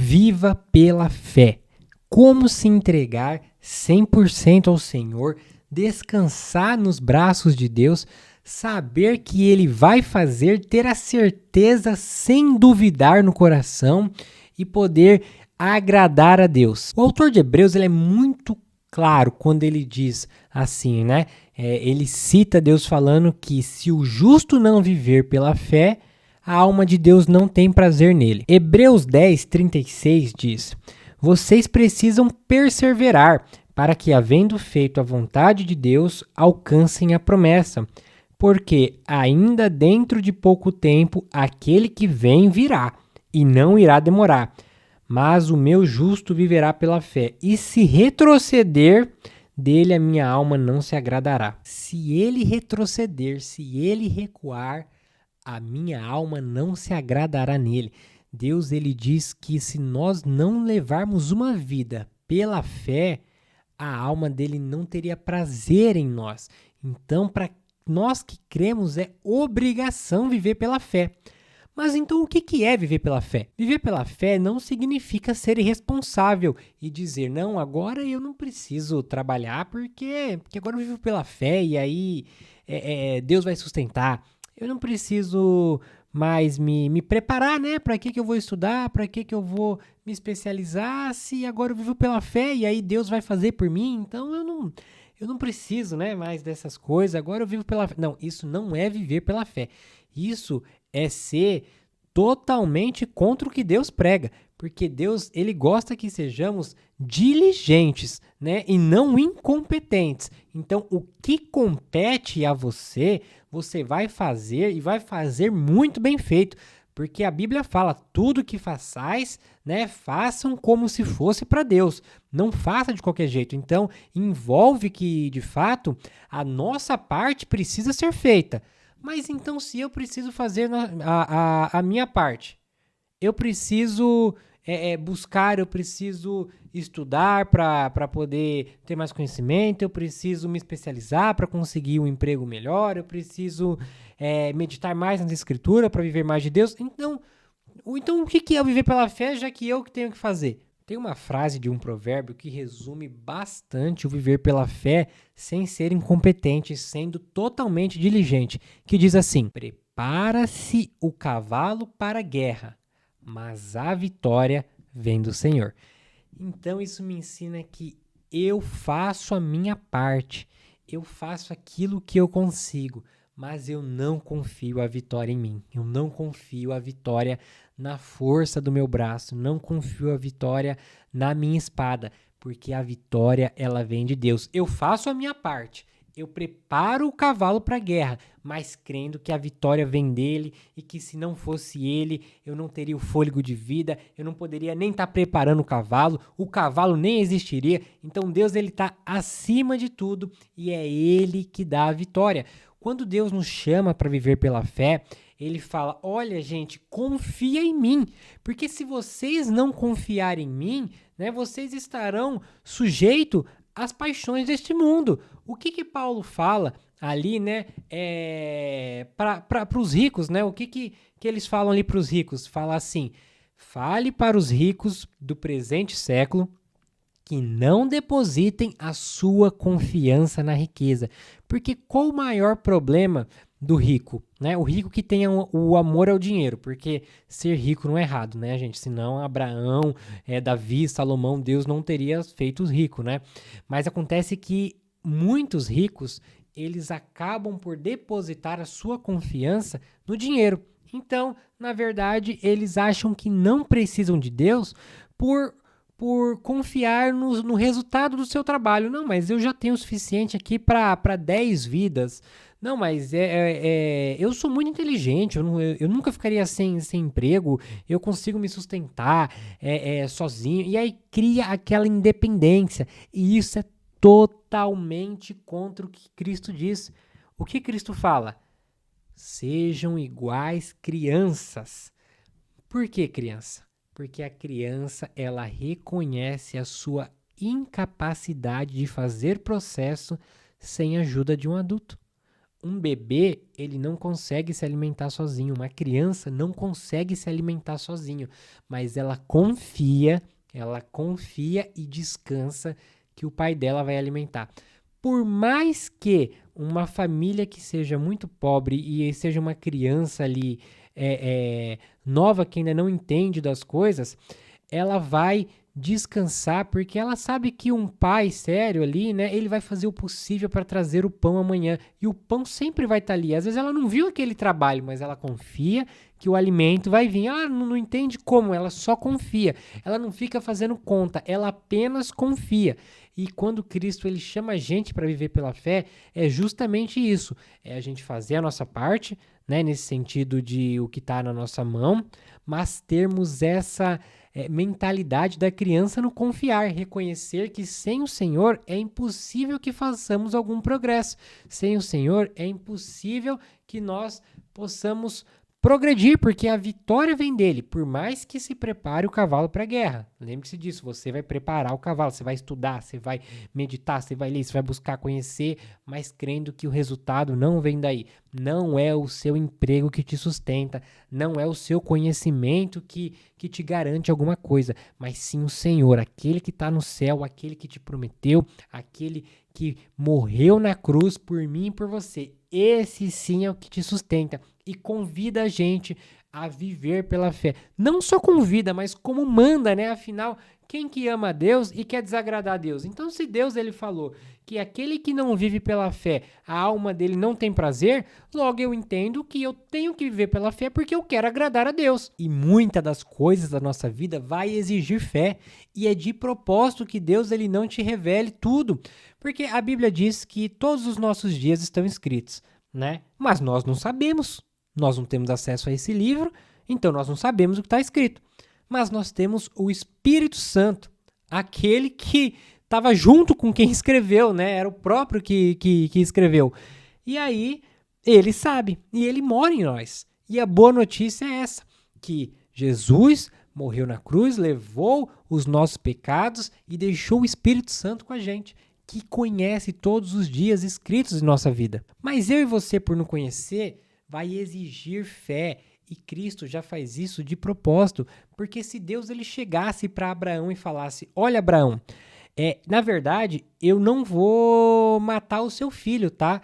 Viva pela fé. Como se entregar 100% ao Senhor, descansar nos braços de Deus, saber que Ele vai fazer, ter a certeza sem duvidar no coração e poder agradar a Deus. O autor de Hebreus ele é muito claro quando ele diz assim, né? Ele cita Deus falando que se o justo não viver pela fé, a alma de Deus não tem prazer nele. Hebreus 10:36 diz: vocês precisam perseverar para que, havendo feito a vontade de Deus, alcancem a promessa. Porque ainda dentro de pouco tempo aquele que vem virá, e não irá demorar. Mas o meu justo viverá pela fé, e se retroceder, dele a minha alma não se agradará. Se ele retroceder, se ele recuar, a minha alma não se agradará nele. Deus ele diz que se nós não levarmos uma vida pela fé, a alma dele não teria prazer em nós. Então, para nós que cremos, é obrigação viver pela fé. Mas então o que é viver pela fé? Viver pela fé não significa ser irresponsável e dizer, não, agora eu não preciso trabalhar porque agora eu vivo pela fé e aí Deus vai sustentar. Eu não preciso mais me preparar, né? Para que eu vou estudar? Para que eu vou me especializar? Se agora eu vivo pela fé e aí Deus vai fazer por mim, então eu não preciso, né, mais dessas coisas. Agora eu vivo pela fé. Não, isso não é viver pela fé. Isso é ser totalmente contra o que Deus prega, porque Deus ele gosta que sejamos diligentes, né, e não incompetentes. Então, o que compete a você, você vai fazer e vai fazer muito bem feito, porque a Bíblia fala, tudo que façais, né, façam como se fosse para Deus, não faça de qualquer jeito. Então, envolve que, de fato, a nossa parte precisa ser feita. Mas então, se eu preciso fazer a minha parte, eu preciso buscar, eu preciso estudar para poder ter mais conhecimento, eu preciso me especializar para conseguir um emprego melhor, eu preciso meditar mais nas escrituras para viver mais de Deus. Então o que é viver pela fé, já que eu que tenho que fazer? Tem uma frase de um provérbio que resume bastante o viver pela fé sem ser incompetente, sendo totalmente diligente, que diz assim: prepara-se o cavalo para a guerra, mas a vitória vem do Senhor. Então isso me ensina que eu faço a minha parte, eu faço aquilo que eu consigo, mas eu não confio a vitória em mim, eu não confio a vitória na força do meu braço, não confio a vitória na minha espada, porque a vitória ela vem de Deus. Eu faço a minha parte, eu preparo o cavalo para a guerra, mas crendo que a vitória vem dele e que se não fosse ele, eu não teria o fôlego de vida, eu não poderia nem estar preparando o cavalo nem existiria. Então Deus ele está acima de tudo e é ele que dá a vitória. Quando Deus nos chama para viver pela fé, ele fala, olha gente, confia em mim, porque se vocês não confiarem em mim, né, vocês estarão sujeitos às paixões deste mundo. O que Paulo fala ali, né, para os ricos, né, o que eles falam ali para os ricos? Fala assim, fale para os ricos do presente século que não depositem a sua confiança na riqueza. Porque qual o maior problema do rico, né? O rico que tem o amor ao dinheiro, porque ser rico não é errado, né, gente? Senão Abraão, Davi, Salomão, Deus não teria feito os ricos, né? Mas acontece que muitos ricos, eles acabam por depositar a sua confiança no dinheiro. Então, na verdade, eles acham que não precisam de Deus por confiar no resultado do seu trabalho. Não, mas eu já tenho o suficiente aqui para 10 vidas. Não, mas eu sou muito inteligente, eu nunca ficaria sem emprego, eu consigo me sustentar sozinho. E aí cria aquela independência. E isso é totalmente contra o que Cristo diz. O que Cristo fala? Sejam iguais crianças. Por que criança? Porque a criança, ela reconhece a sua incapacidade de fazer processo sem a ajuda de um adulto. Um bebê, ele não consegue se alimentar sozinho. Uma criança não consegue se alimentar sozinho, mas ela confia e descansa que o pai dela vai alimentar. Por mais que uma família que seja muito pobre e seja uma criança ali nova que ainda não entende das coisas, ela vai descansar porque ela sabe que um pai sério ali, né, ele vai fazer o possível para trazer o pão amanhã e o pão sempre vai estar ali. Às vezes ela não viu aquele trabalho, mas ela confia que o alimento vai vir. Não entende como, ela só confia. Ela não fica fazendo conta, ela apenas confia. E quando Cristo ele chama a gente para viver pela fé, é justamente isso. É a gente fazer a nossa parte, né, nesse sentido de o que está na nossa mão, mas termos essa mentalidade da criança no confiar, reconhecer que sem o Senhor é impossível que façamos algum progresso. Sem o Senhor é impossível que nós possamos progredir, porque a vitória vem dele, por mais que se prepare o cavalo para a guerra. Lembre-se disso, você vai preparar o cavalo, você vai estudar, você vai meditar, você vai ler, você vai buscar conhecer, mas crendo que o resultado não vem daí. Não é o seu emprego que te sustenta, não é o seu conhecimento que te garante alguma coisa, mas sim o Senhor, aquele que está no céu, aquele que te prometeu, aquele que morreu na cruz por mim e por você. Esse sim é o que te sustenta e convida a gente a viver pela fé. Não só convida, mas como manda, né? Afinal, quem que ama a Deus e quer desagradar a Deus? Então, se Deus ele falou que aquele que não vive pela fé, a alma dele não tem prazer, logo eu entendo que eu tenho que viver pela fé porque eu quero agradar a Deus. E muitas das coisas da nossa vida vai exigir fé, e é de propósito que Deus ele não te revele tudo, porque a Bíblia diz que todos os nossos dias estão escritos, né? Mas nós não sabemos, nós não temos acesso a esse livro, então nós não sabemos o que está escrito. Mas nós temos o Espírito Santo, aquele que estava junto com quem escreveu, né? Era o próprio que escreveu. E aí, ele sabe, e ele mora em nós. E a boa notícia é essa, que Jesus morreu na cruz, levou os nossos pecados e deixou o Espírito Santo com a gente, que conhece todos os dias escritos em nossa vida. Mas eu e você, por não conhecer, vai exigir fé. E Cristo já faz isso de propósito, porque se Deus ele chegasse para Abraão e falasse: olha, Abraão, na verdade, eu não vou matar o seu filho, tá?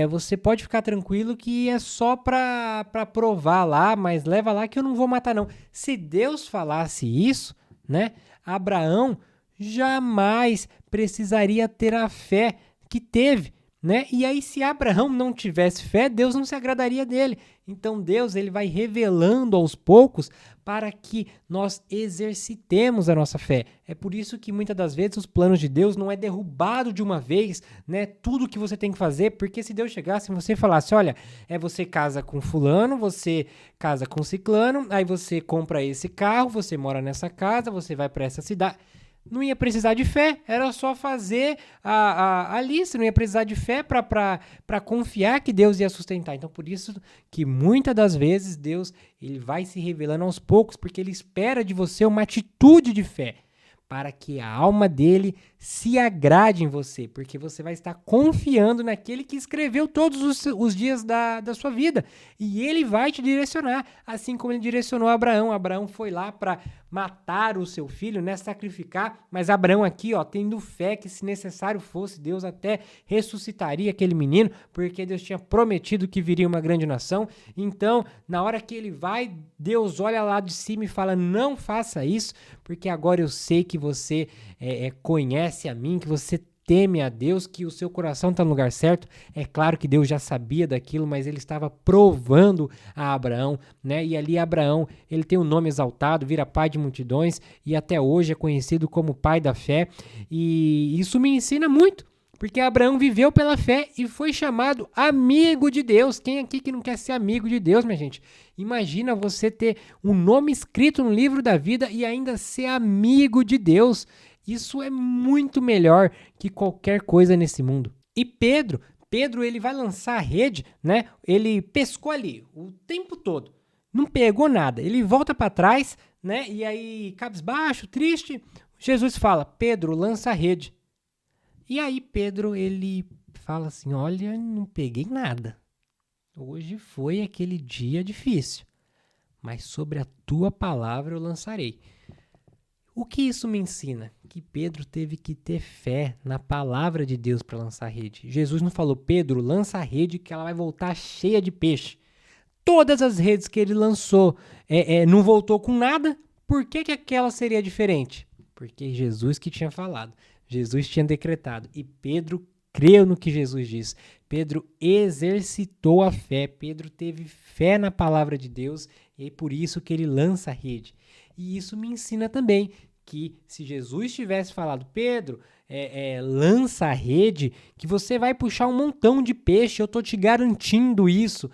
Você pode ficar tranquilo que é só para provar lá, mas leva lá que eu não vou matar, não. Se Deus falasse isso, né? Abraão jamais precisaria ter a fé que teve, né? E aí, se Abraão não tivesse fé, Deus não se agradaria dele. Então Deus ele vai revelando aos poucos para que nós exercitemos a nossa fé. É por isso que muitas das vezes os planos de Deus não é derrubado de uma vez, né? Tudo que você tem que fazer, porque se Deus chegasse e você falasse, olha, você casa com fulano, você casa com ciclano, aí você compra esse carro, você mora nessa casa, você vai para essa cidade. Não ia precisar de fé, era só fazer a lista, não ia precisar de fé para confiar que Deus ia sustentar. Então, por isso que muitas das vezes Deus ele vai se revelando aos poucos, porque ele espera de você uma atitude de fé, para que a alma dele se agrade em você, porque você vai estar confiando naquele que escreveu todos os dias da sua vida, e ele vai te direcionar, assim como ele direcionou Abraão. Abraão foi lá para matar o seu filho, né, sacrificar, mas Abraão aqui, tendo fé que se necessário fosse, Deus até ressuscitaria aquele menino, porque Deus tinha prometido que viria uma grande nação. Então, na hora que ele vai, Deus olha lá de cima e fala, não faça isso, porque agora eu sei que você conhece a mim, que você teme a Deus, que o seu coração está no lugar certo. É claro que Deus já sabia daquilo, mas ele estava provando a Abraão, né? E ali Abraão, ele tem um nome exaltado, vira pai de multidões e até hoje é conhecido como pai da fé. E isso me ensina muito, porque Abraão viveu pela fé e foi chamado amigo de Deus. Quem aqui que não quer ser amigo de Deus, minha gente? Imagina você ter um nome escrito no livro da vida e ainda ser amigo de Deus. Isso é muito melhor que qualquer coisa nesse mundo. E Pedro ele vai lançar a rede, né? Ele pescou ali o tempo todo, não pegou nada. Ele volta para trás, né? E aí, cabisbaixo, triste, Jesus fala: Pedro, lança a rede. E aí Pedro ele fala assim, olha, não peguei nada. Hoje foi aquele dia difícil, mas sobre a tua palavra eu lançarei. O que isso me ensina? Que Pedro teve que ter fé na palavra de Deus para lançar a rede. Jesus não falou, Pedro, lança a rede que ela vai voltar cheia de peixe. Todas as redes que ele lançou não voltou com nada. Por que aquela seria diferente? Porque Jesus que tinha falado. Jesus tinha decretado. E Pedro creu no que Jesus disse. Pedro exercitou a fé. Pedro teve fé na palavra de Deus. E é por isso que ele lança a rede. E isso me ensina também que se Jesus tivesse falado, Pedro, lança a rede, que você vai puxar um montão de peixe, eu estou te garantindo isso.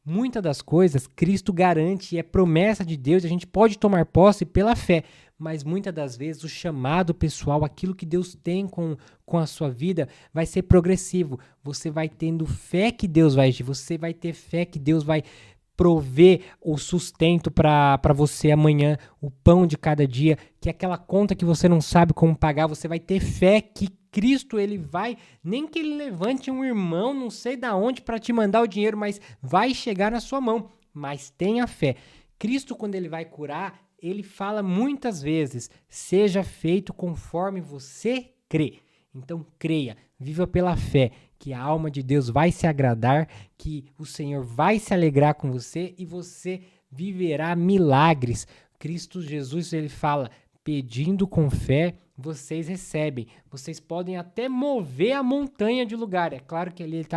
Muitas das coisas Cristo garante e é promessa de Deus, a gente pode tomar posse pela fé, mas muitas das vezes o chamado pessoal, aquilo que Deus tem com a sua vida, vai ser progressivo. Você vai tendo fé que Deus vai agir, você vai ter fé que Deus vai prover o sustento para você amanhã, o pão de cada dia, que é aquela conta que você não sabe como pagar, você vai ter fé que Cristo, ele vai, nem que ele levante um irmão, não sei da onde, para te mandar o dinheiro, mas vai chegar na sua mão. Mas tenha fé. Cristo, quando ele vai curar, ele fala muitas vezes, seja feito conforme você crê. Então creia, viva pela fé, que a alma de Deus vai se agradar, que o Senhor vai se alegrar com você e você viverá milagres. Cristo Jesus, ele fala, pedindo com fé, vocês recebem. Vocês podem até mover a montanha de lugar. É claro que ali ele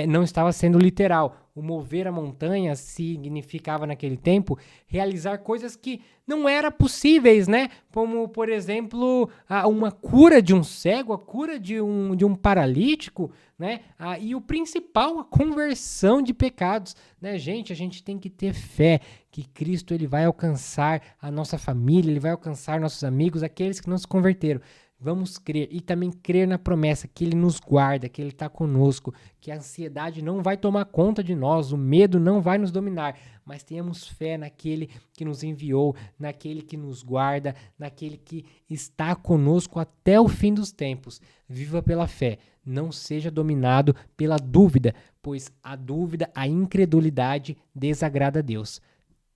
não estava sendo literal. O mover a montanha significava naquele tempo realizar coisas que não eram possíveis, né? Como, por exemplo, uma cura de um cego, a cura de um paralítico, né? E o principal, a conversão de pecados, né? Gente, a gente tem que ter fé que Cristo ele vai alcançar a nossa família, ele vai alcançar nossos amigos, aqueles que não se converteram. Vamos crer e também crer na promessa que ele nos guarda, que ele está conosco, que a ansiedade não vai tomar conta de nós, o medo não vai nos dominar, mas tenhamos fé naquele que nos enviou, naquele que nos guarda, naquele que está conosco até o fim dos tempos. Viva pela fé, não seja dominado pela dúvida, pois a dúvida, a incredulidade desagrada a Deus.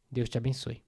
Deus te abençoe.